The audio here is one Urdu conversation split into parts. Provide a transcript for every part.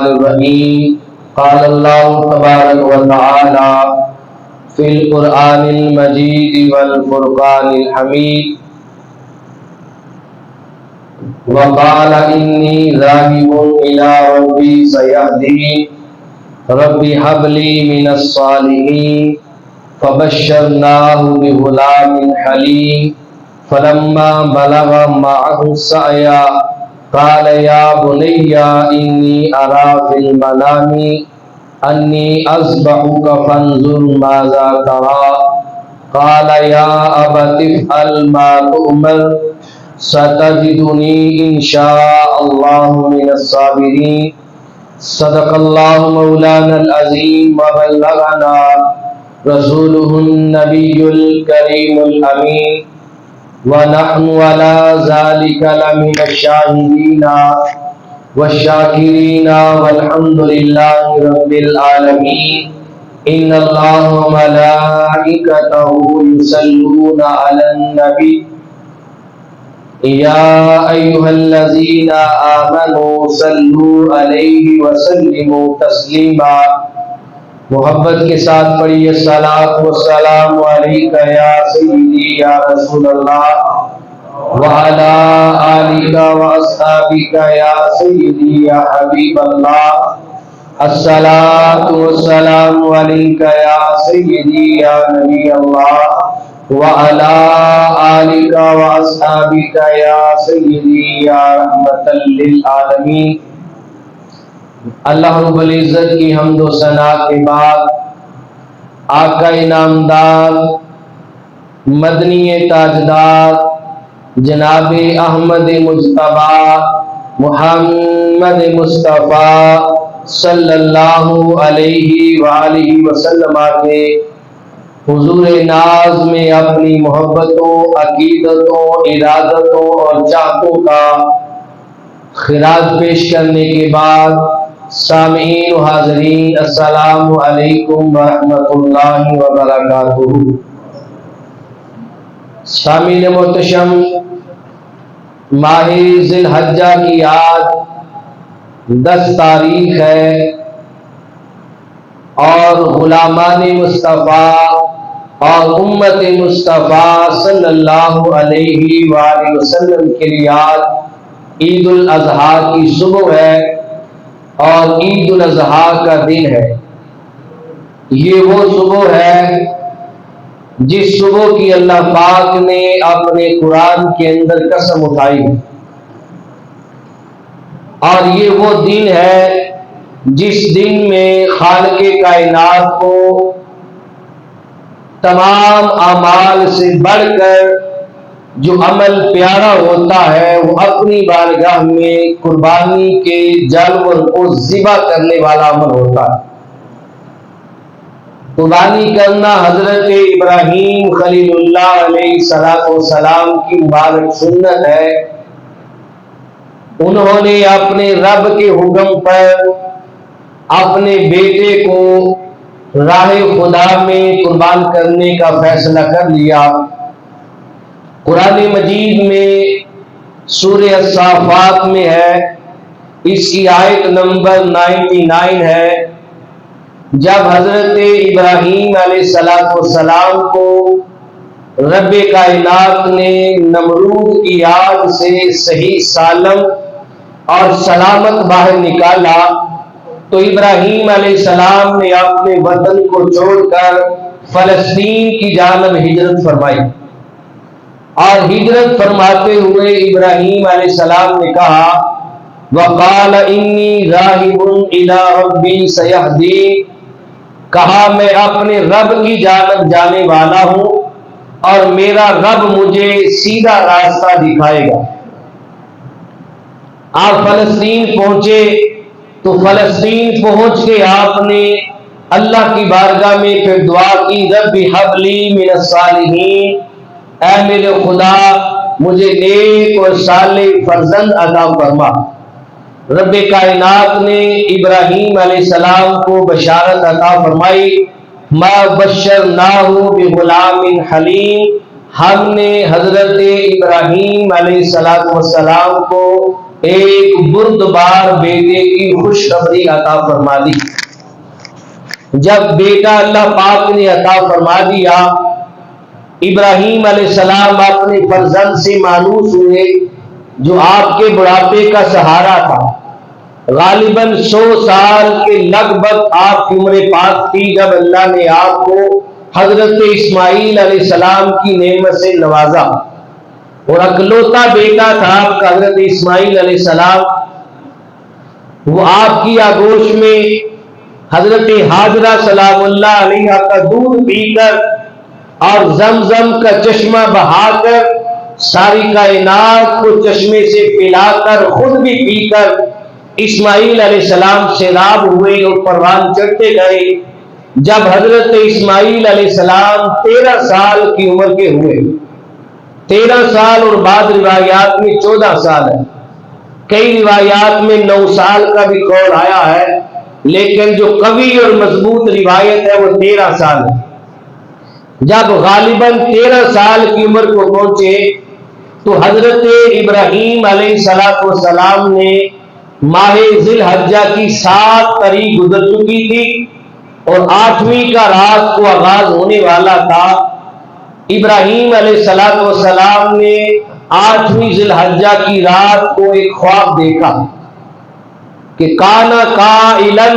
الرحیم قال اللہ تبارک و تعالی فی القرآن المجید والفرقان الحمید وقال انی ذاہب الی ربی سیہدین رب ھب لی من الصالحین فبشرناہ بغلام حلیم فلما بلغ معه السعی قال یا بنی انی اری فی المنام انی اذبحک فانظر ماذا تری قال یا ابت افعل ما تؤمر ستجدنی ان شاء اللہ من الصابرین صدق اللہ مولانا العظیم وبلغنا رسولہ النبی الکریم الامین ونحن على ذلك لمن الشاهدين والشاكرين والحمد لله رب العالمين إن الله وملائكته يصلون على النبي يا أيها الذين آمنوا صلوا عليه وسلموا تسليما محبت کے ساتھ پڑھیے الصلاۃ والسلام علیک یا سیدی یا رسول اللہ وعلی آلک واصحابک یا سیدی یا حبیب اللہ الصلاۃ والسلام علیک یا سیدی یا نبی اللہ وعلی آلک واصحابک یا سیدی یا رحمۃ للعالمین۔ اللہ رب العزت کی حمد و ثنا کے بعد آقا انعامدار مدنی تاجدار جناب احمد مجتبیٰ محمد مصطفیٰ صلی اللہ علیہ وآلہ وسلم کے حضور ناز میں اپنی محبتوں، عقیدتوں، ارادتوں اور چاہتوں کا خراج پیش کرنے کے بعد سامعین و حاضرین السلام علیکم ورحمۃ اللہ وبرکاتہ۔ شامل محتشم ماہ ذی الحجہ کی آج 10 تاریخ ہے اور غلامان مصطفیٰ اور امت مصطفیٰ صلی اللہ علیہ وآلہ وسلم کے لیے آج عید الاضحیٰ کی صبح ہے اور عید الاضحیٰ کا دن ہے۔ یہ وہ صبح ہے جس صبح کی اللہ پاک نے اپنے قرآن کے اندر قسم اٹھائی ہے، اور یہ وہ دن ہے جس دن میں خالق کائنات کو تمام اعمال سے بڑھ کر جو عمل پیارا ہوتا ہے وہ اپنی بارگاہ میں قربانی کے جانور کو ذبح کرنے والا عمل ہوتا ہے۔ قربانی کرنا حضرت ابراہیم خلیل اللہ علیہ السلام کی مبارک سنت ہے۔ انہوں نے اپنے رب کے حکم پر اپنے بیٹے کو راہ خدا میں قربان کرنے کا فیصلہ کر لیا۔ قرآن مجید میں سورہ الصافات میں ہے، اس کی آیت نمبر 99 ہے، جب حضرت ابراہیم علیہ السلام کو رب کائنات نے نمرود کی آگ سے صحیح سالم اور سلامت باہر نکالا تو ابراہیم علیہ السلام نے اپنے وطن کو چھوڑ کر فلسطین کی جانب ہجرت فرمائی، اور ہجرت فرماتے ہوئے ابراہیم علیہ السلام نے کہا وقال انی ذاہب الی ربی سیہدین، کہا میں اپنے رب کی جانب جانے والا ہوں اور میرا رب مجھے سیدھا راستہ دکھائے گا۔ آپ فلسطین پہنچے تو فلسطین پہنچ کے آپ نے اللہ کی بارگاہ میں پھر دعا کی رب ھب لی من الصالحین، اے میرے خدا مجھے نیک اور صالح فرزند عطا فرما۔ رب کائنات نے ابراہیم علیہ السلام کو بشارت عطا فرمائی، ما بشرناہ بغلام حلیم، ہم نے حضرت ابراہیم علیہ السلام کو ایک بردبار بیٹے کی خوشخبری عطا فرما دی۔ جب بیٹا اللہ پاک نے عطا فرما دیا، ابراہیم علیہ السلام اپنے فرزند سے مانوس ہوئے جو آپ کے بڑھاپے کا سہارا تھا۔ غالباً 100 سال کے لگ بھگ آپ کی عمر پاک تھی جب اللہ نے آپ کو حضرت اسماعیل علیہ السلام کی نعمت سے نوازا، اور اکلوتا بیٹا تھا آپ کا حضرت اسماعیل علیہ السلام۔ وہ آپ کی آغوش میں حضرت حاجرہ سلام اللہ علیہ کا دودھ پی کر اور زمزم کا چشمہ بہا کر ساری کائنات کو چشمے سے پلا کر خود بھی پی کر اسماعیل علیہ السلام سیراب ہوئے اور پروان چڑھتے گئے۔ جب حضرت اسماعیل علیہ السلام 13 سال کی عمر کے ہوئے، 13 سال اور بعض روایات میں 14 سال ہے، کئی روایات میں 9 سال کا بھی قول آیا ہے، لیکن جو قوی اور مضبوط روایت ہے وہ 13 سال ہے۔ جب غالباً 13 سال کی عمر کو پہنچے تو حضرت ابراہیم علیہ السلام نے ماہ ذی الحجہ کی 7 تاریخ گزر چکی تھی اور 8ویں کا رات کو آغاز ہونے والا تھا۔ ابراہیم علیہ السلام نے 8ویں ذی الحجہ کی رات کو ایک خواب دیکھا کہ کانا قائلا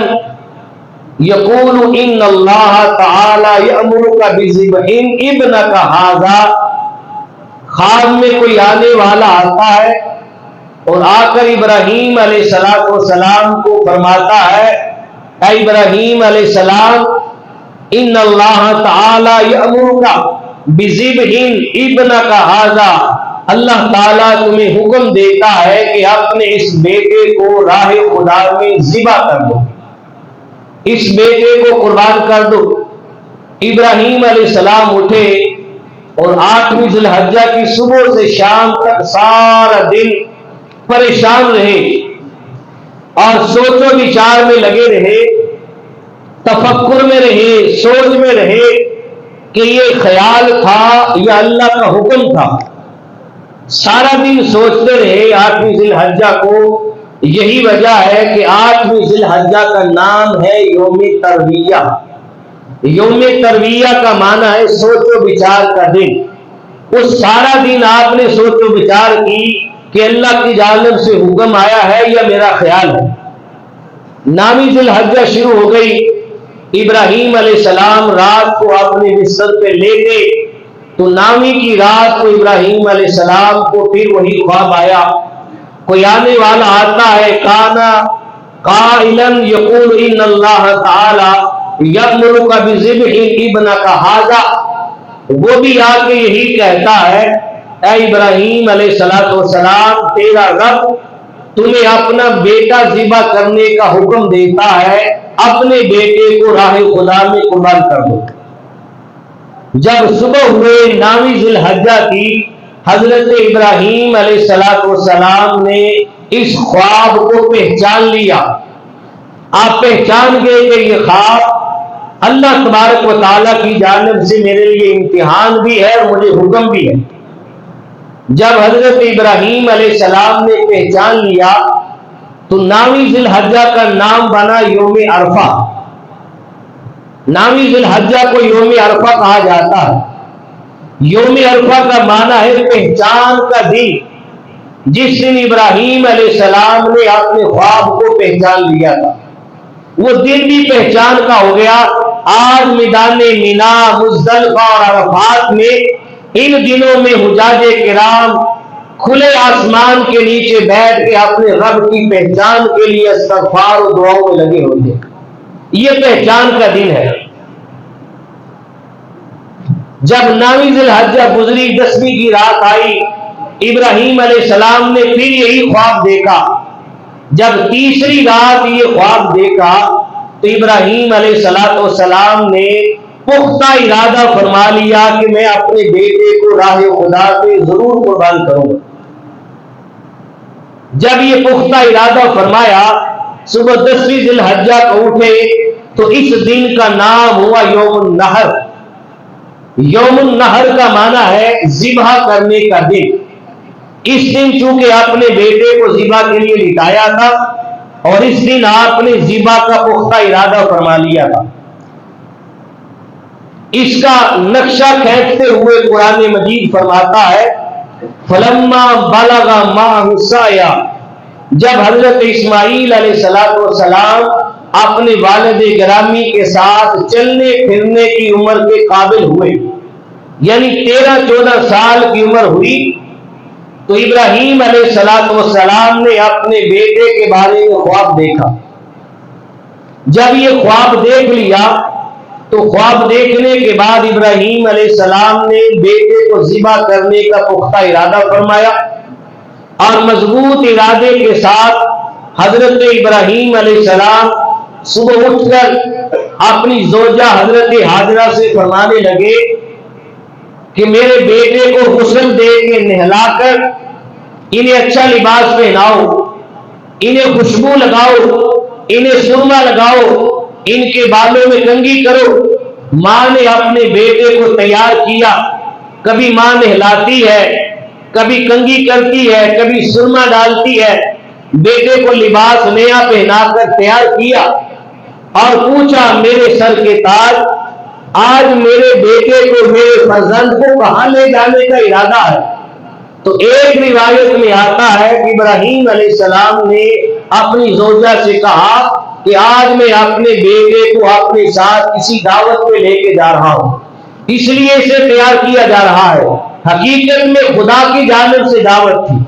یقول ان اللہ تعالی یأمرک بذبح ابنک ھذا۔ خواب میں کوئی آنے والا آتا ہے اور آ کر ابراہیم علیہ السلام کو فرماتا ہے، اے ابراہیم علیہ السلام، ان اللہ تعالی یأمرک بذبح ابنک ھذا، اللہ تعالیٰ تمہیں حکم دیتا ہے کہ اپنے اس بیٹے کو راہ خدا میں ذبح کر دو، اس بیٹے کو قربان کر دو۔ ابراہیم علیہ السلام اٹھے اور 8ویں ذی الحجہ کی صبح سے شام تک سارا دن پریشان رہے اور سوچ و بچار میں لگے رہے، تفکر میں رہے، سوچ میں رہے کہ یہ خیال تھا یا اللہ کا حکم تھا۔ سارا دن سوچتے رہے 8ویں ذی الحجہ کو۔ یہی وجہ ہے کہ 8ویں ذی الحجہ کا نام ہے یوم ترویہ۔ یوم ترویہ کا معنی ہے سوچ و بچار کا دن۔ اس سارا دن آپ نے سوچ و بچار کی کہ اللہ کی جانب سے حکم آیا ہے یا میرا خیال ہے۔ 9ویں ذی الحجہ شروع ہو گئی۔ ابراہیم علیہ السلام رات کو اپنے بستر پہ لیٹے تو 9ویں کی رات کو ابراہیم علیہ السلام کو پھر وہی خواب آیا، کوئی آنے والا آتا ہے، کانا قائلا یقول ان اللہ تعالی یأمرک بذبح ابنک ھذا۔ وہ بھی آ کے یہی کہتا ہے، اے ابراہیم علیہ السلام، تیرا رب تمہیں اپنا بیٹا ذبح کرنے کا حکم دیتا ہے، اپنے بیٹے کو راہ خدا میں قربان کر دو۔ جب صبح ہوئے 9ویں ذی الحجہ کی، حضرت ابراہیم علیہ السلام نے اس خواب کو پہچان لیا۔ آپ پہچان گئے کہ یہ خواب اللہ تبارک و تعالیٰ کی جانب سے میرے لیے امتحان بھی ہے اور مجھے حکم بھی ہے۔ جب حضرت ابراہیم علیہ السلام نے پہچان لیا تو 9ویں ذی الحجہ کا نام بنا یوم عرفہ۔ 9ویں ذی الحجہ کو یوم عرفہ کہا جاتا ہے۔ یوم عرفہ کا معنی ہے پہچان کا دن، جس دن ابراہیم علیہ السلام نے اپنے خواب کو پہچان لیا تھا۔ وہ دن بھی پہچان کا ہو گیا۔ آج میدان مینا، مزدلفہ اور عرفات میں ان دنوں میں حجاج کرام کھلے آسمان کے نیچے بیٹھ کے اپنے رب کی پہچان کے لیے استغفار و دعاؤں میں لگے ہوتے ہیں۔ یہ پہچان کا دن ہے۔ جب 9ویں ذی الحجہ گزری، 10ویں کی رات آئی، ابراہیم علیہ السلام نے پھر یہی خواب دیکھا۔ جب تیسری رات یہ خواب دیکھا تو ابراہیم علیہ السلام نے پختہ ارادہ فرما لیا کہ میں اپنے بیٹے کو راہ خدا پہ ضرور قربان کروں گا۔ جب یہ پختہ ارادہ فرمایا، صبح 10ویں ذی الحجہ کو اٹھے تو اس دن کا نام ہوا یوم النحر۔ یوم النحر کا معنی ہے ذبح کرنے کا دن۔ اس دن چونکہ اپنے بیٹے کو ذبح کے لیے لٹایا تھا اور اس دن آپ نے ذبح کا پختہ ارادہ فرما لیا تھا۔ اس کا نقشہ کھینچتے ہوئے قرآن مجید فرماتا ہے فلما بلغ معه السعی، جب حضرت اسماعیل علیہ السلام اپنے والد گرامی کے ساتھ چلنے پھرنے کی عمر کے قابل ہوئے، یعنی 13-14 سال کی عمر ہوئی، تو ابراہیم علیہ السلام نے اپنے بیٹے کے بارے میں خواب دیکھا۔ جب یہ خواب دیکھ لیا تو خواب دیکھنے کے بعد ابراہیم علیہ السلام نے بیٹے کو ذبح کرنے کا پختہ ارادہ فرمایا اور مضبوط ارادے کے ساتھ حضرت ابراہیم علیہ السلام صبح اٹھ کر اپنی زوجہ حضرت ہاجرہ سے فرمانے لگے کہ میرے بیٹے کو غسل دے کے نہلا کر انہیں اچھا لباس پہناؤ، انہیں خوشبو لگاؤ، انہیں سرما لگاؤ، ان کے بالوں میں کنگھی کرو۔ ماں نے اپنے بیٹے کو تیار کیا، کبھی ماں نہلاتی ہے، کبھی کنگھی کرتی ہے، کبھی سرما ڈالتی ہے، بیٹے کو لباس نیا پہنا کر تیار کیا اور پوچھا میرے سر کے تاج، آج میرے بیٹے کو، میرے فرزند کو کہاں لے جانے کا ارادہ ہے؟ تو ایک روایت میں آتا ہے کہ ابراہیم علیہ السلام نے اپنی زوجہ سے کہا کہ آج میں اپنے بیٹے کو اپنے ساتھ کسی دعوت پہ لے کے جا رہا ہوں، اس لیے اسے تیار کیا جا رہا ہے۔ حقیقت میں خدا کی جانب سے دعوت تھی،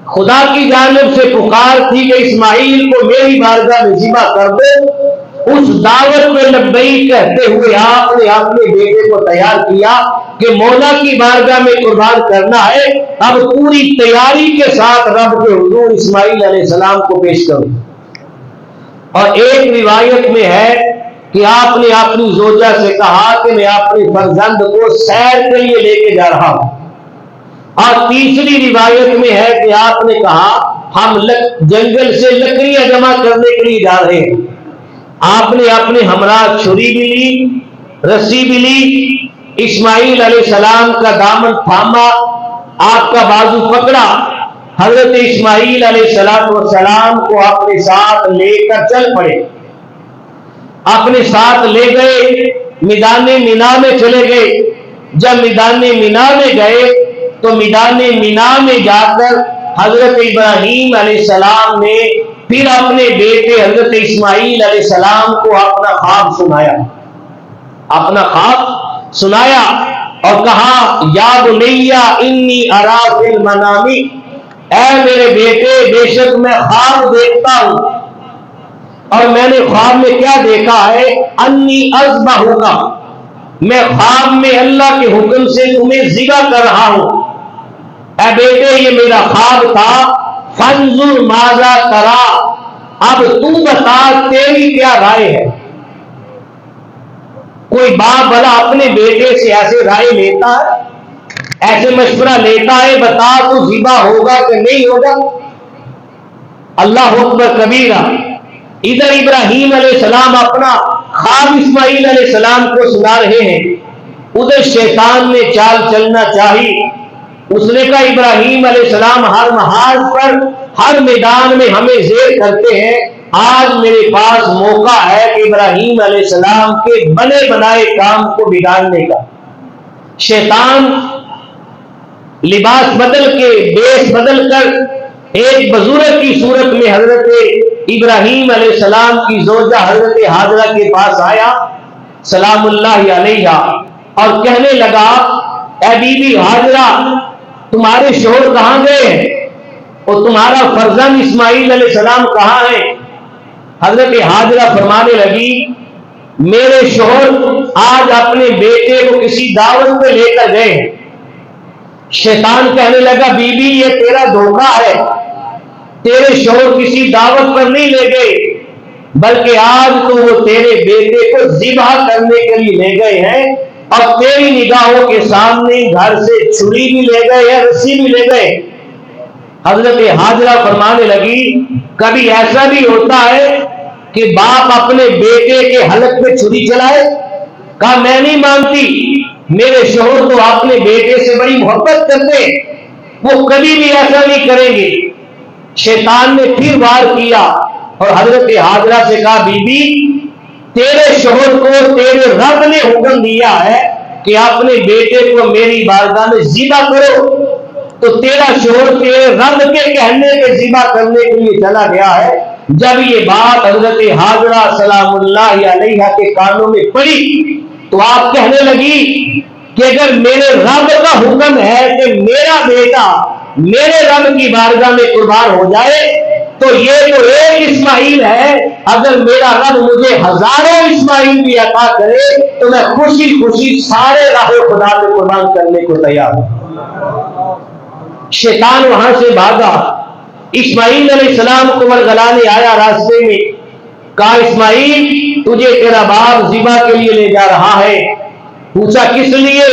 خدا کی جانب سے پکار تھی کہ اسماعیل کو میری بارگاہ میں ذبح کر دو۔ اس دعوت پہ لبیک کہتے ہوئے آپ نے اپنے بیٹے کو تیار کیا کہ مولا کی بارگاہ میں قربان کرنا ہے، اب پوری تیاری کے ساتھ رب کے حضور اسماعیل علیہ السلام کو پیش کروں۔ اور ایک روایت میں ہے کہ آپ نے اپنی زوجہ سے کہا کہ میں اپنے فرزند کو سیر کے لیے لے کے جا رہا ہوں۔ اور تیسری روایت میں ہے کہ آپ نے کہا ہم جنگل سے لکڑیاں جمع کرنے کے لیے جا رہے ہیں۔ آپ نے اپنے ہمراہ چھری بھی لی، رسی بھی لی، اسماعیل علیہ السلام کا دامن تھاما، آپ کا بازو پکڑا، حضرت اسماعیل علیہ السلام کو اپنے ساتھ لے کر چل پڑے، اپنے ساتھ لے گئے، میدان مینا میں چلے گئے۔ جب میدان مینا میں گئے تو میدان مینا میں جا کر حضرت ابراہیم علیہ السلام نے پھر اپنے بیٹے حضرت اسماعیل علیہ السلام کو اپنا خواب سنایا، اپنا خواب سنایا اور کہا یا بنیا انی ارا فی المنام، اے میرے بیٹے بے شک میں خواب دیکھتا ہوں، اور میں نے خواب میں کیا دیکھا ہے؟ انی اذبحک، میں خواب میں اللہ کے حکم سے تمہیں ذبح کر رہا ہوں۔ اے بیٹے یہ میرا خواب تھا، فانظر ماذا تری، اب تو بتا تیری کیا رائے ہے؟ کوئی باپ بڑا اپنے بیٹے سے ایسے رائے لیتا ہے، ایسے مشورہ لیتا ہے، بتا تو ذبح ہوگا کہ نہیں ہوگا؟ اللہ اکبر کبیرہ۔ ادھر ابراہیم علیہ السلام اپنا خواب اسماعیل علیہ السلام کو سنا رہے ہیں، ادھر شیطان نے چال چلنا چاہی۔ اس نے کہا ابراہیم علیہ السلام ہر محاذ پر، ہر میدان میں ہمیں زیر کرتے ہیں، آج میرے پاس موقع ہے کہ ابراہیم علیہ السلام کے بنے بنائے کام کو بگاڑنے کا۔ شیطان لباس بدل کے، بیس بدل کر ایک بزرگ کی صورت میں حضرت ابراہیم علیہ السلام کی زوجہ حضرت ہاجرہ کے پاس آیا سلام اللہ علیہ اور کہنے لگا اے بی بی ہاجرہ، تمہارے شوہر کہاں گئے ہیں اور تمہارا فرزند اسماعیل علیہ السلام کہاں ہے؟ حضرت ہاجرہ فرمانے لگی میرے شوہر آج اپنے بیٹے کو کسی دعوت پہ لے کر گئے۔ شیطان کہنے لگا بی بی یہ تیرا دھوکہ ہے، تیرے شوہر کسی دعوت پر نہیں لے گئے، بلکہ آج تو وہ تیرے بیٹے کو ذبح کرنے کے لیے لے گئے ہیں، اور تیری نگاہوں کے سامنے گھر سے چھری بھی لے گئے ہیں، رسی بھی لے گئے۔ حضرت ہاجرہ فرمانے لگی کبھی ایسا بھی ہوتا ہے کہ باپ اپنے بیٹے کے حلق پہ چھری چلائے؟ کہا میں نہیں مانتی، میرے شوہر تو اپنے بیٹے سے بڑی محبت کرتے، وہ کبھی بھی ایسا نہیں کریں گے۔ شیطان نے پھر وار کیا اور حضرت ہاجرہ سے کہا بی بی تیرے شوہر کو تیرے رب نے حکم دیا ہے کہ اپنے بیٹے کو میری بارگاہ میں ذبح کرو، تو تیرا شوہر تیرے رب کے کہنے پہ ذبح کرنے کے لیے چلا گیا ہے۔ جب یہ بات حضرت ہاجرہ سلام اللہ علیہا کے کانوں میں پڑی تو آپ کہنے لگی کہ اگر میرے رب کا حکم ہے کہ میرا بیٹا میرے رب کی بارگاہ میں قربان ہو جائے تو یہ تو ایک اسماعیل ہے، اگر میرا رب مجھے ہزاروں اسماعیل بھی عطا کرے تو میں خوشی خوشی سارے راہ خدا میں قربان کرنے کو تیار ہوں۔ شیطان وہاں سے بھاگا، اسماعیل علیہ السلام کو ورگلانے آیا، راستے میں کہا اسماعیل تجھے تیرا باپ ذبح کے لیے لے جا رہا ہے۔ پوچھا کس لیے؟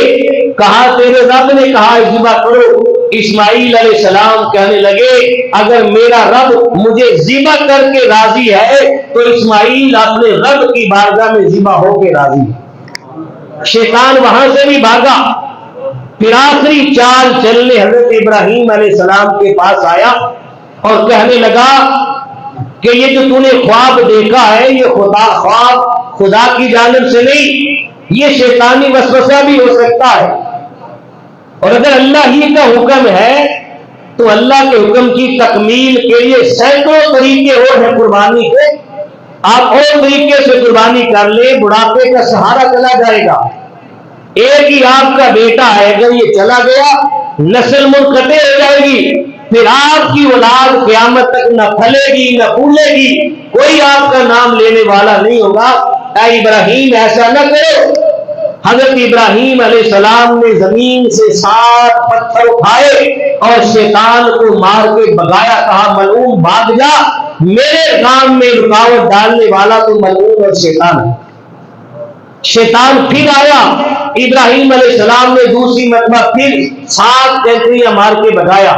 کہا تیرے رب نے کہا ذبح کرو۔ اسماعیل علیہ السلام کہنے لگے اگر میرا رب مجھے ذبح کر کے راضی ہے تو اسماعیل اپنے رب کی بارگاہ میں ذبح ہو کے راضی ہے۔ شیطان وہاں سے بھی بھاگا، پھر آخری چال چلنے حضرت ابراہیم علیہ السلام کے پاس آیا اور کہنے لگا کہ یہ جو تو نے خواب دیکھا ہے یہ خواب خدا کی جانب سے نہیں، یہ شیطانی وسوسہ بھی ہو سکتا ہے، اور اگر اللہ ہی کا حکم ہے تو اللہ کے حکم کی تکمیل کے لیے سینکڑوں طریقے اور ہیں قربانی کے، آپ اور طریقے سے قربانی کر لیں، بڑھاپے کا سہارا چلا جائے گا۔ ایک ہی آپ کا بیٹا ہے، اگر یہ چلا گیا نسل منقطع ہو جائے گی، پھر آپ کی اولاد قیامت تک نہ پھلے گی نہ پھولے گی، کوئی آپ کا نام لینے والا نہیں ہوگا۔ اے ابراہیم ایسا نہ کرو۔ حضرت ابراہیم علیہ السلام نے زمین سے 7 پتھر اٹھائے اور شیطان کو مار کے بگایا، کہا ملعون بھاگ جا، میرے کام میں رکاوٹ ڈالنے والا تو ملعون اور شیطان ہے۔ شیطان پھر آیا، ابراہیم علیہ السلام نے دوسری مرتبہ پھر 7 کینکریاں مار کے بگایا،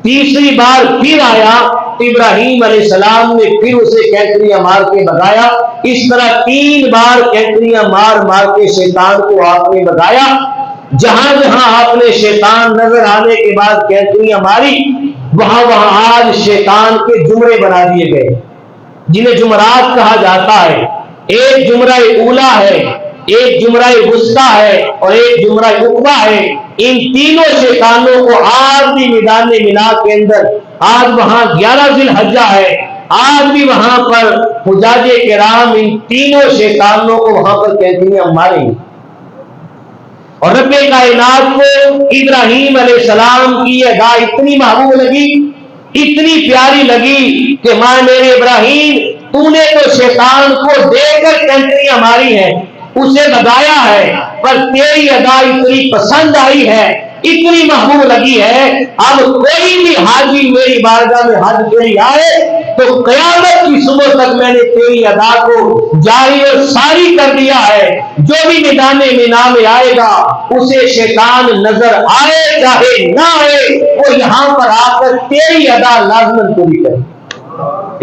تیسری بار پھر آیا، ابراہیم علیہ السلام نے پھر اسے کینکریاں مار کے بگایا۔ اس طرح 3 بار کینکریاں مار مار کے شیطان کو آپ نے بگایا۔ جہاں جہاں آپ نے شیطان نظر آنے کے بعد کینکریاں ماری وہاں وہاں آج شیطان کے جمرے بنا دیے گئے، جنہیں جمرات کہا جاتا ہے۔ ایک جمرہ اولا ہے، ایک جمرہ وسطیٰ ہے اور ایک جمرہ عقبہ ہے۔ ان تینوں شیطانوں کو آج بھی میدان مینا کے اندر، آج وہاں 11 ذی الحجہ ہے، آج بھی وہاں پر حجاج کرام ان تینوں شیطانوں کو وہاں پر کینکریاں ماریں گے۔ اور رب کائنات کو ابراہیم علیہ السلام کی ادا اتنی محبوب لگی، اتنی پیاری لگی کہ ماں میرے ابراہیم تو نے تو شیطان کو دے کر کینکریاں ماری ہیں، اسے بگایا ہے، پر تیری ادا اتنی پسند آئی ہے، اتنی محبوب لگی ہے، اب کوئی بھی حاجی میری بارگاہ میں حج کے لیے آئے تو قیامت کی صبح تک میں نے تیری ادا کو جاری اور ساری کر دیا ہے۔ جو بھی میدان مینا میں آئے گا اسے شیطان نظر آئے چاہے نہ آئے، وہ یہاں پر آ کر تیری ادا لازمن پوری کرے،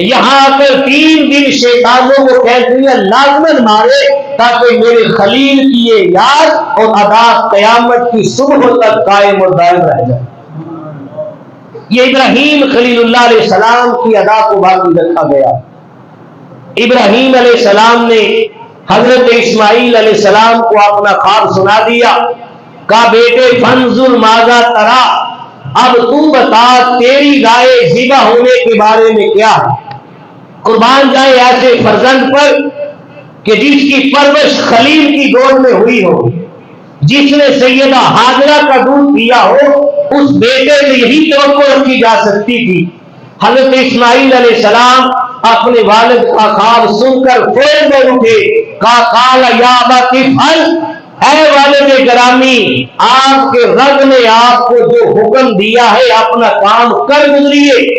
یہاں آ کر 3 دن شیطانوں کو کینکریاں لازمن مارے تاکہ میرے خلیل کی یہ یاد اور ادا قیامت کی صبح تک قائم اور دائم رہ جائے۔ یہ ابراہیم خلیل اللہ علیہ السلام کی ادا کو باقی رکھا گیا۔ ابراہیم علیہ السلام نے حضرت اسماعیل علیہ السلام کو اپنا خواب سنا دیا، کہا بیٹے فانظر ماذا ترا، اب تو بتا تیری رائے ذبح ہونے کے بارے میں کیا ہے؟ قربان جائے ایسے فرزند پر کہ جس کی پرورش خلیل کی گود میں ہوئی ہو، جس نے سیدہ ہاجرہ کا دودھ پیا ہو، اس بیٹے میں یہی توقع رکھی جا سکتی تھی۔ حضرت اسماعیل علیہ السلام اپنے والد کا خواب سن کر فوراً بول اٹھے، قال یا ابت افعل، اے والد گرامی آپ کے رب نے آپ کو جو حکم دیا ہے اپنا کام کر گزریے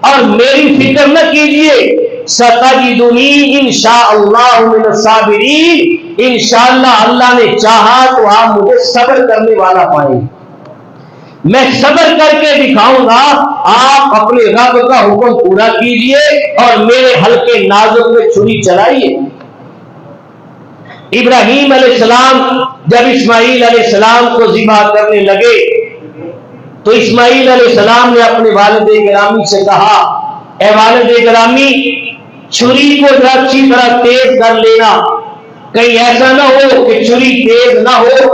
اور میری فکر نہ کیجیے، ستجدنی انشاءاللہ من الصابرین، انشاءاللہ اللہ نے چاہا تو آپ مجھے صبر کرنے والا پائیں گے، میں صبر کر کے دکھاؤں گا، آپ اپنے رب کا حکم پورا کیجئے اور میرے ہلکے نازک میں چھری چلائیے۔ ابراہیم علیہ السلام جب اسماعیل علیہ السلام کو ذبح کرنے لگے تو اسماعیل علیہ السلام نے اپنے والد گرامی سے کہا، اے والد گرامی، چھری کو ذرا اچھی طرح تیز کر لینا، کہیں ایسا نہ ہو کہ چھری تیز نہ ہو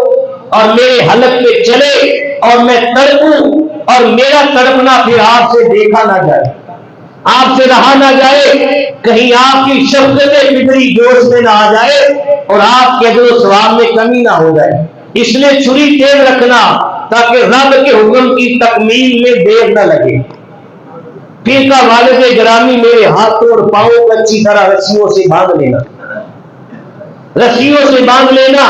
اور میرے حلق پہ چلے اور میں تڑپوں اور میرا تڑپنا پھر آپ سے دیکھا نہ جائے، آپ سے رہا نہ جائے، کہیں آپ کی شفقت فطری جوش میں نہ آ جائے اور آپ کے اجر و ثواب میں کمی نہ ہو جائے، اس لیے چھری تیز رکھنا تاکہ رب کے حکم کی تکمیل میں دیر نہ لگے۔ پھر کا والد گرامی میرے ہاتھوں اور پاؤں کو اچھی طرح رسیوں سے باندھ لینا، رسیوں سے باندھ لینا،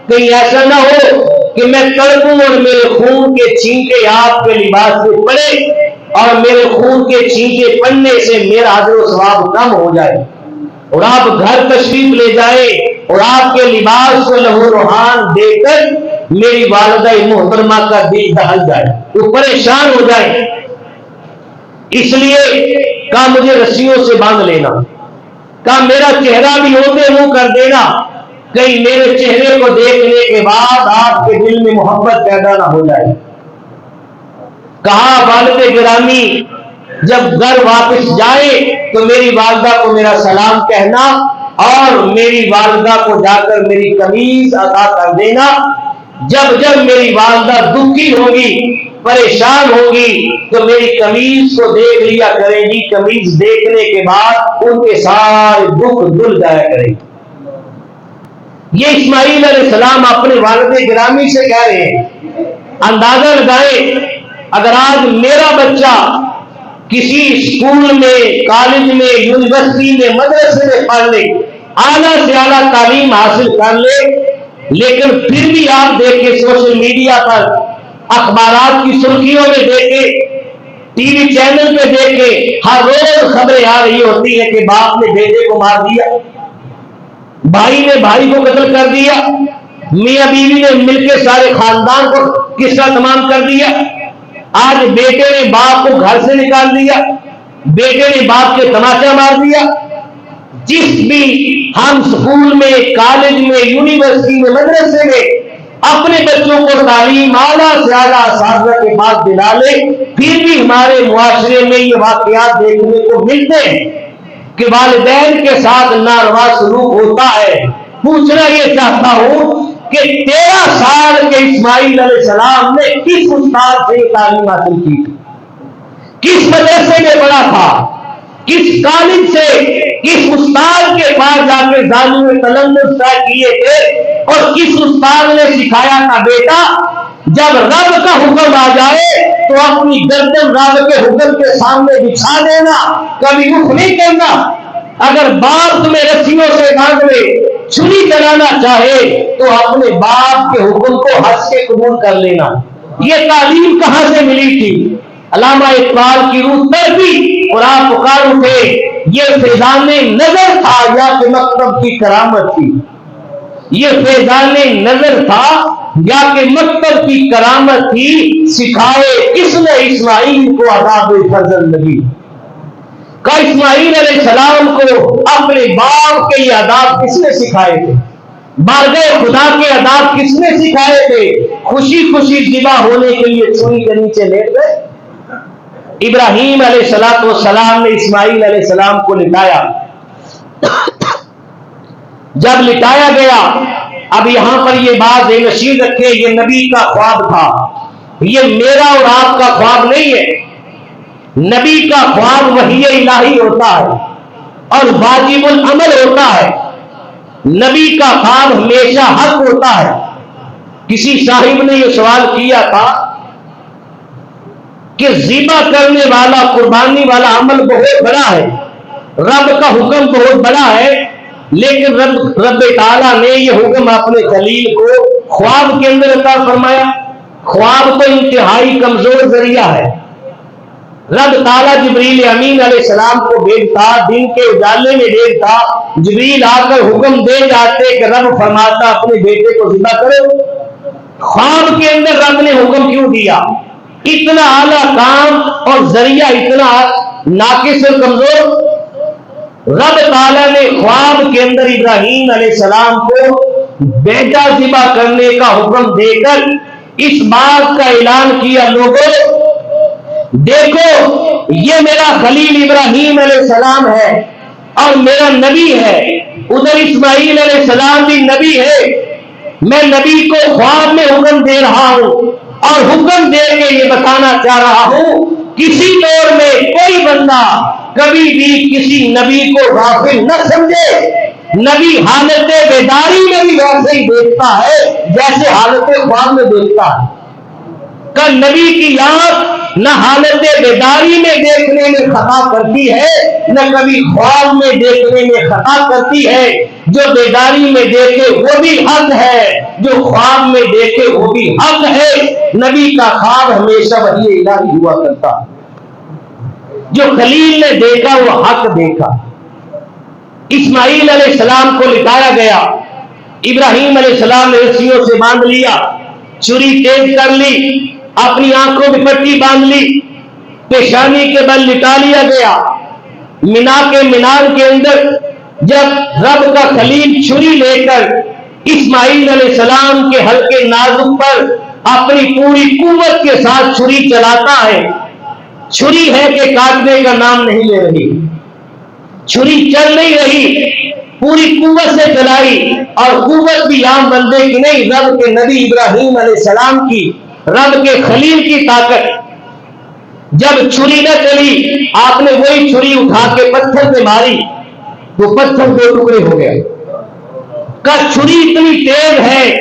کہیں ایسا نہ ہو کہ میں تڑپوں اور میرے خون کے چھینٹے آپ کے لباس پہ پڑے اور میرے خون کے چھینٹے پڑنے سے میرا اجر و ثواب کم ہو جائے اور آپ گھر تشریف لے جائے اور آپ کے لباس کو لہو روحان دے کر میری والدہ محترمہ کا دل دہل جائے، وہ پریشان ہو جائے، اس لیے کہا مجھے رسیوں سے باندھ لینا، کہا میرا چہرہ بھی ہوتے منہ کر دینا، کہیں میرے چہرے کو دیکھنے کے بعد آپ کے دل میں محبت پیدا نہ ہو جائے۔ کہا والد گرامی جب گھر واپس جائے تو میری والدہ کو میرا سلام کہنا اور میری والدہ کو جا کر میری قمیض عطا کر دینا، جب جب میری والدہ دکھی ہوگی پریشان ہوگی تو میری قمیض کو دیکھ لیا کرے گی، قمیض دیکھنے کے بعد ان کے سارے دکھ دھل جایا کرے گی۔ یہ اسماعیل علیہ السلام اپنے والد گرامی سے کہہ رہے ہیں۔ اندازہ لگائیں اگر آج میرا بچہ کسی اسکول میں، کالج میں، یونیورسٹی میں، مدرسے میں پڑھ لے، اعلیٰ سے اعلیٰ تعلیم حاصل کر لے، لیکن پھر بھی آپ دیکھیں سوشل میڈیا پر اخبارات کی سرخیوں میں دیکھیں، ٹی وی چینل پہ دیکھیں، ہر روز خبریں آ رہی ہوتی ہیں کہ باپ نے بیٹے کو مار دیا، بھائی نے بھائی کو قتل کر دیا، میاں بیوی نے مل کے سارے خاندان کو قصہ تمام کر دیا، آج بیٹے نے باپ کو گھر سے نکال دیا، بیٹے نے باپ کے تماشا مار دیا۔ جس بھی ہم سکول میں، کالج میں، یونیورسٹی میں، مدرسے میں اپنے بچوں کو تعلیم اعلیٰ سے اعلیٰ اساتذہ کے پاس دلا لے، پھر بھی ہمارے معاشرے میں یہ واقعات دیکھنے کو ملتے ہیں کہ والدین کے ساتھ ناروا سلوک ہوتا ہے۔ پوچھنا یہ چاہتا ہوں کہ 13 سال کے اسماعیل علیہ السلام نے کس استاد سے تعلیم حاصل کی، کس مدرسے میں پڑھا تھا، کس کالج سے، کس استاد کے پاس جا کے ظالم تلمذ طے کیے تھے اور کس استاد نے سکھایا تھا بیٹا جب رب کا حکم آ جائے تو اپنی گردن رب کے حکم کے سامنے بچھا دینا، کبھی رخ نہیں کرنا۔ اگر باپ تمہیں رسیوں سے باندھ لے، چھری چلانا چاہے تو اپنے باپ کے حکم کو ہنس کے قبول کر لینا۔ یہ تعلیم کہاں سے ملی تھی؟ علامہ اقبال کی روح تڑپی اور آپ پکار اٹھے، یہ فیضان نظر تھا یا کہ مکتب کی کرامت تھی؟ یہ فیضان نظر تھا یا کہ مکتب کی کرامت تھی؟ سکھائے کس نے اسماعیل کو آداب فضل نبی؟ کہ اسماعیل علیہ السلام کو اپنے باپ کے یہ آداب کس نے سکھائے تھے؟ بارگاہ خدا کے آداب کس نے سکھائے تھے؟ خوشی خوشی ذبح ہونے کے لیے چھری کے نیچے لیٹ گئے۔ ابراہیم علیہ السلام نے اسماعیل علیہ السلام کو لٹایا، جب لٹایا گیا، اب یہاں پر یہ بات نشین رکھے، یہ نبی کا خواب تھا، یہ میرا اور آپ کا خواب نہیں ہے۔ نبی کا خواب وحی الہی ہوتا ہے اور واجب العمل ہوتا ہے، نبی کا خواب ہمیشہ حق ہوتا ہے۔ کسی صاحب نے یہ سوال کیا تھا کہ ذبح کرنے والا، قربانی والا عمل بہت بڑا ہے، رب کا حکم بہت بڑا ہے، لیکن رب تعالیٰ نے یہ حکم اپنے خلیل کو خواب کے اندر عطا فرمایا۔ خواب تو انتہائی کمزور ذریعہ ہے۔ رب تعالیٰ جبریل امین علیہ السلام کو بھیجتا، دن کے اجالے میں بھیجتا، جبریل آ کر حکم دے جاتے کہ رب فرماتا اپنے بیٹے کو ذبح کرو۔ خواب کے اندر رب نے حکم کیوں دیا؟ اتنا اعلیٰ کام اور ذریعہ اتنا ناقص اور کمزور؟ رب تعالیٰ نے خواب کے اندر ابراہیم علیہ السلام کو بیٹا ذبح کرنے کا حکم دے کر اس بات کا اعلان کیا، لوگوں دیکھو یہ میرا خلیل ابراہیم علیہ السلام ہے اور میرا نبی ہے، ادھر اسماعیل علیہ السلام بھی نبی ہے، میں نبی کو خواب میں حکم دے رہا ہوں اور حکم دے کے یہ بتانا چاہ رہا ہوں کسی دور میں کوئی بندہ کبھی بھی کسی نبی کو غافل نہ سمجھے۔ نبی حالت بیداری میں بھی ویسے ہی دیکھتا ہے جیسے حالت خواب میں دیکھتا ہے۔ کہ نبی کی یاد نہ حالت بیداری میں دیکھنے میں خطا کرتی ہے، نہ کبھی خواب میں دیکھنے میں خطا کرتی ہے۔ جو بیداری میں دیکھے وہ بھی حق ہے، جو خواب میں دیکھے وہ بھی حق ہے۔ نبی کا خواب ہمیشہ وحی الہی ہوا کرتا، جو خلیل نے دیکھا وہ حق دیکھا۔ اسماعیل علیہ السلام کو لٹایا گیا، ابراہیم علیہ السلام نے رسیوں سے باندھ لیا، چھری تیز کر لی، اپنی آنکھوں میں پٹی باندھ لی، پیشانی کے بل لٹا لیا گیا۔ مینا کے مینار کے اندر جب رب کا خلیل چھری لے کر اسماعیل علیہ السلام کے ہلکے نازک پر اپنی پوری قوت کے ساتھ چھری چلاتا ہے، چھری ہے کہ کاٹنے کا نام نہیں لے رہی، چھری چل نہیں رہی، پوری قوت سے چلائی، اور قوت بھی عام بندے کی نہیں، رب کے نبی ابراہیم علیہ السلام کی، رب کے خلیل کی طاقت۔ جب چھری نہ چلی، آپ نے وہی چھری اٹھا کے پتھر پہ ماری تو پتھر دو ٹکڑے ہو گئے۔ کہ چھری اتنی تیز ہے،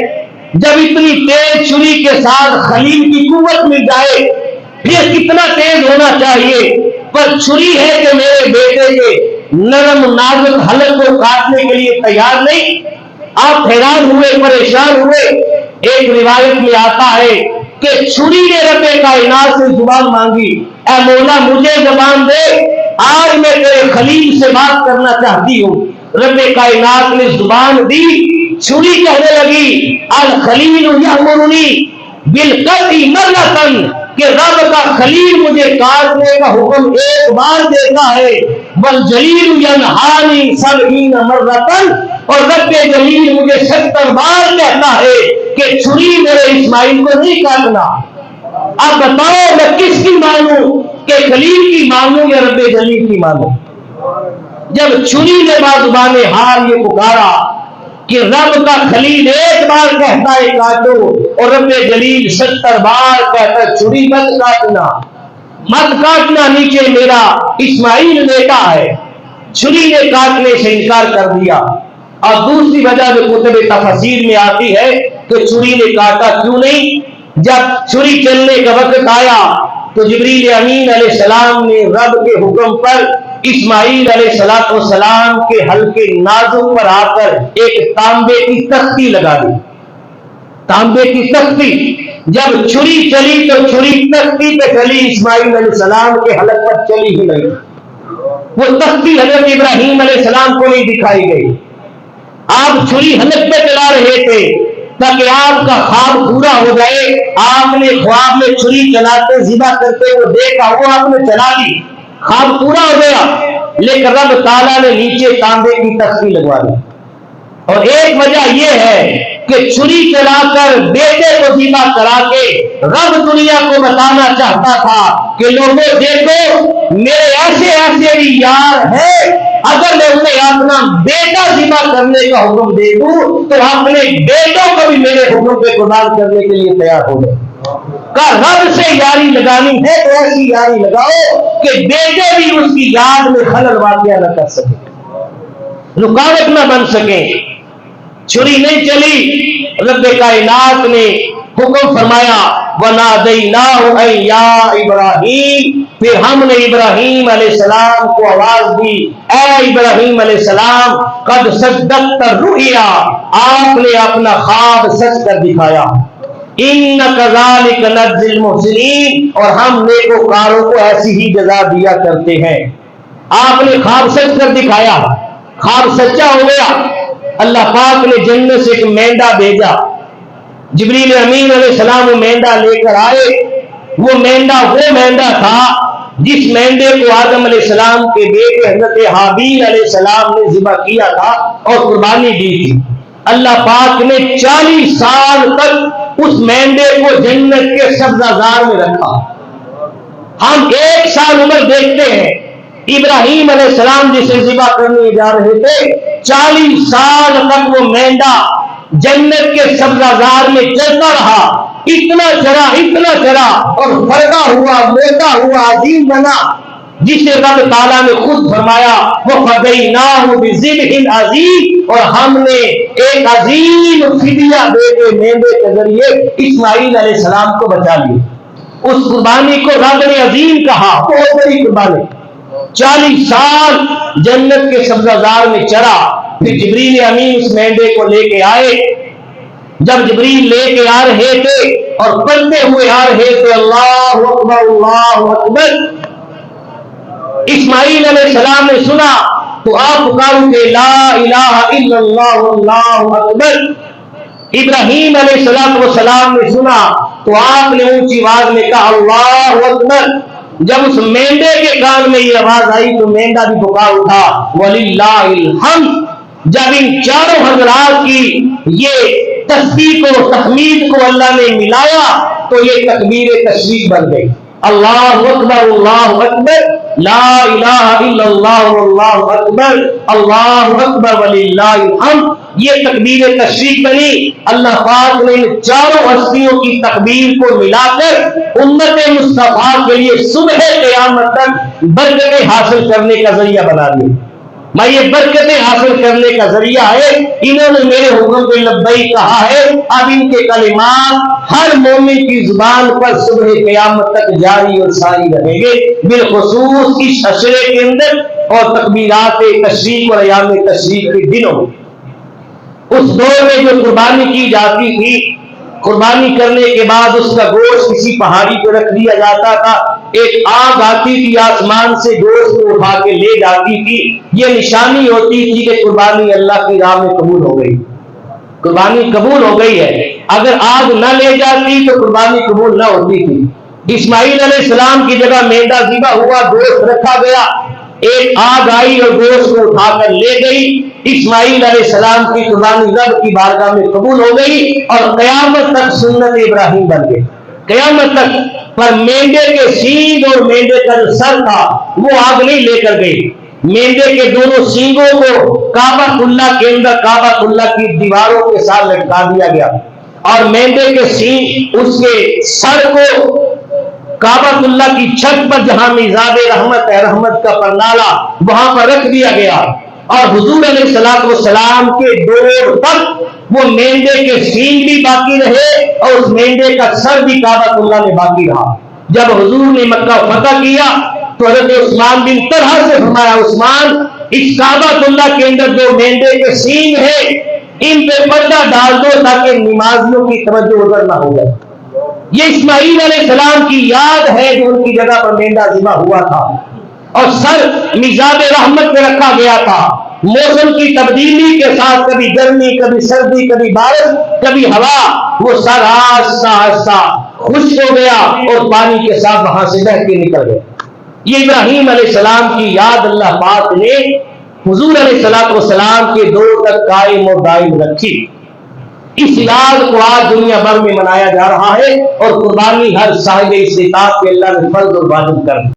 جب اتنی تیز چھری کے ساتھ خلیل کی قوت مل جائے پھر کتنا تیز ہونا چاہیے، پر چھری ہے کہ میرے بیٹے کے نرم نازک حلق کو کاٹنے کے لیے تیار نہیں۔ آپ حیران ہوئے، پریشان ہوئے۔ ایک روایت میں آتا ہے کہ چھری نے رب کائنات سے زبان مانگی، اے مولا مجھے زبان دے، آج میں تیرے خلیل سے بات کرنا چاہتی ہوں۔ رب کائنات نے زبان دی، چھری کہنے لگی الخلیل یامرنی بالقطع مرتن، کہ رب کا خلیل مجھے کاٹنے کا حکم ایک بار دیتا ہے، والجلیل ینہانی سبعین مرتن، اور رب جلیل مجھے 70 بار کہتا ہے کہ چھری میرے اسماعیل کو نہیں کاٹنا۔ اب بتاؤ میں کس کی مانوں، کہ خلیل کی مانوں یا رب جلیل کی مانوں؟ جب چھری نے بازبان حال یہ پکارا کہ رب کا خلیل ایک بار کہتا ہے کاٹو، اور رب جلیل 70 بار کہتا ہے چھری مت کاٹنا، مت کاٹنا، نیچے میرا اسماعیل بیٹا ہے، چھری نے کاٹنے سے انکار کر دیا۔ اور دوسری وجہ جو کتب تفسیر میں آتی ہے کہ چھری نے کاٹا کیوں نہیں، جب چھری چلنے کا وقت آیا تو جبریل امین علیہ السلام نے رب کے حکم پر اسماعیل علیہ السلام کے ہلکے نازک پر آ کر ایک تانبے کی تختی لگا دی۔ تانبے کی تختی جب چھری چلی تو چھری تختی پہ چلی، اسماعیل علیہ السلام کے حلق پر چلی ہی نہیں۔ وہ تختی حضرت ابراہیم علیہ السلام کو نہیں دکھائی گئی۔ آپ چھری حلق پہ چلا رہے تھے تاکہ آپ کا خواب پورا ہو جائے۔ آپ نے خواب میں چھری چلاتے ذبح کرتے وہ دیکھا، وہ آپ نے چلا لی، خواب پورا ہو گیا، لیکن رب تعالیٰ نے نیچے تانبے کی تختی لگوا دی۔ اور ایک وجہ یہ ہے کہ چھری چلا کر بیٹے کو ذبح کرا کے رب دنیا کو بتانا چاہتا تھا کہ لوگوں دیکھو میرے ایسے ایسے بھی یار ہیں، اگر میں انہیں اپنا بیٹا ذبح کرنے کا حکم دے دوں تو اپنے بیٹوں کو بھی میرے حکم پہ قربان کرنے کے لیے تیار ہو جائے۔ کہ رب سے یاری لگانی ہے تو ایسی یاری لگاؤ کہ بیٹے بھی اس کی یاد میں خلل واقعہ نہ کر سکے، رکاوٹ نہ بن سکے۔ چھری نہیں چلی، رب کائنات نے حکم فرمایا وَنَادَيْنَاهُ أَن يَا إِبْرَاهِيمُ، پھر ہم نے ابراہیم علیہ السلام کو آواز دی، اے ابراہیم علیہ السلام قد صدقت الرؤیا، آپ نے اپنا خواب سچ کر دکھایا، إِنَّ كَذَلِكَ نَجْزِي الْمُحْسِنِينَ، اور ہم نیکوکاروں کو ایسی ہی جزا دیا کرتے ہیں۔ آپ نے خواب سچ کر دکھایا، خواب سچا ہو گیا۔ اللہ پاک نے جنت سے ایک مینڈا بھیجا، جبریل امین علیہ السلام وہ مینڈا لے کر آئے۔ وہ مینڈا تھا جس مینڈے کو آدم علیہ السلام کے بیٹے حضرت حابیل علیہ السلام نے ذبح کیا تھا اور قربانی دی تھی۔ اللہ پاک نے 40 سال تک اس مینڈے کو جنت کے سبزہ میں رکھا۔ ہم 1 سال عمر دیکھتے ہیں، ابراہیم علیہ السلام جسے ذبح کرنے جا رہے تھے، 40 سال تک وہ مینڈا جنت کے سبزہ میں چلتا رہا، اتنا چرا اور فرقہ ہوا، موٹا ہوا، عظیم بنا، جسے رب تعالیٰ نے خود فرمایا وَفَدَيْنَاهُ بِذِبْحٍ عَظِيمٍ، اور ہم نے ایک عظیم فدیہ دے کے مینڈے کے ذریعے اسماعیل علیہ السلام کو بچا لیا۔ اس قربانی کو رب نے عظیم کہا، بہت بڑی قربانی۔ 40 سال جنت کے سبزہ میں چرا، پھر جبریل امین اس مینڈے کو لے کے آئے۔ جب جبریل لے کے آ رہے تھے اور پڑھتے ہوئے آ رہے تھے اللہ اکبر اللہ اکبر، اسماعیل علیہ السلام نے سنا تو آپ پکارو کہ لا الہ الا اللہ اللہ اکبر۔ ابراہیم علیہ السلام نے سنا تو آپ نے اونچی آواز میں کہا اللہ اکبر۔ جب اس مینڈے کے کان میں یہ آواز آئی تو مینڈا بھی پکار اٹھا وَلِلَّهِ الْحَمْدُ۔ جب ان چاروں حضرات کی یہ تسبیح کو تحمید کو اللہ نے ملایا تو یہ تکبیر تشریف بن گئی، اللہ اکبر لا الہ الا اللہ واللہ اکبر اللہ اکبر وللہ الحمد، یہ تکبیر تشریف بنی۔ اللہ پاک نے ان چاروں ہستیوں کی تکبیر کو ملا کر امت مصطفیٰ کے لیے صبح قیامت تک برکتیں حاصل کرنے کا ذریعہ بنا دیا۔ میں یہ برکتیں حاصل کرنے کا ذریعہ ہے، انہوں نے میرے حکم پہ لبیک کہا ہے، اب ان کے کلمات ہر مومن کی زبان پر صبح قیامت تک جاری اور ساری رہیں گے، بالخصوص اس عشرے کے اندر اور تکبیرات تشریق اور ایام تشریق کے دنوں۔ اس دور میں جو قربانی کی جاتی تھی، قربانی کرنے کے بعد اس کا گوشت کسی پہاڑی پہ رکھ دیا جاتا تھا، ایک آگ آتی تھی آسمان سے گوشت کو اٹھا کے لے جاتی تھی، یہ نشانی ہوتی تھی کہ قربانی اللہ کی راہ میں قبول ہو گئی، قربانی قبول ہو گئی ہے۔ اگر آگ نہ لے جاتی تو قربانی قبول نہ ہوتی تھی۔ اسماعیل علیہ السلام کی جگہ مینڈا ذبح ہوا، گوشت رکھا گیا، ایک آگ آئی اور گوشت کو اٹھا کر لے گئی، اسماعیل علیہ السلام کی قربانی رب کی بارگاہ میں قبول ہو گئی اور قیامت تک سنت ابراہیم بن گئی، قیامت تک۔ پر مینڈے کے سینگ اور مینڈے کا جو سر تھا وہ آگ نہیں لے کر گئی، مینڈے کے دونوں سینگوں کو کعبہ اللہ کے اندر کعبہ اللہ کی دیواروں کے ساتھ لٹکا دیا گیا اور مینڈے کے سینگ اس کے سر کو کعبہ اللہ کی چھت پر جہاں میزاب رحمت ہے، رحمت کا پرنالہ، وہاں پر رکھ دیا گیا اور حضور علیہ السلام کے دور تک وہ مینڈے کے سینگ بھی باقی رہے اور اس مینڈے کا سر بھی کعبہ اللہ میں باقی رہا۔ جب حضور نے مکہ فتح کیا تو حضرت عثمان بن طلحہ سے فرمایا عثمان، اس کعبہ اللہ کے اندر جو مینڈے کے سینگ ہے ان پہ پردہ ڈال دو تاکہ نمازیوں کی توجہ ادھر نہ ہو جائے۔ یہ اسماعیل علیہ السلام کی یاد ہے جو ان کی جگہ پر مینڈا ذبح ہوا تھا اور سر میزاب رحمت میں رکھا گیا تھا۔ موسم کی تبدیلی کے ساتھ کبھی گرمی، کبھی سردی، کبھی بارش، کبھی ہوا، وہ سر آہستہ آہستہ خشک ہو گیا اور پانی کے ساتھ وہاں سے بہہ کے نکل گیا۔ یہ ابراہیم علیہ السلام کی یاد اللہ پاک نے حضور علیہ السلام کے دور تک قائم اور دائم رکھی۔ اس یاد کو آج دنیا بھر میں منایا جا رہا ہے اور قربانی ہر صاحب استطاعت کے اللہ نے فرض اور واجب کر دی۔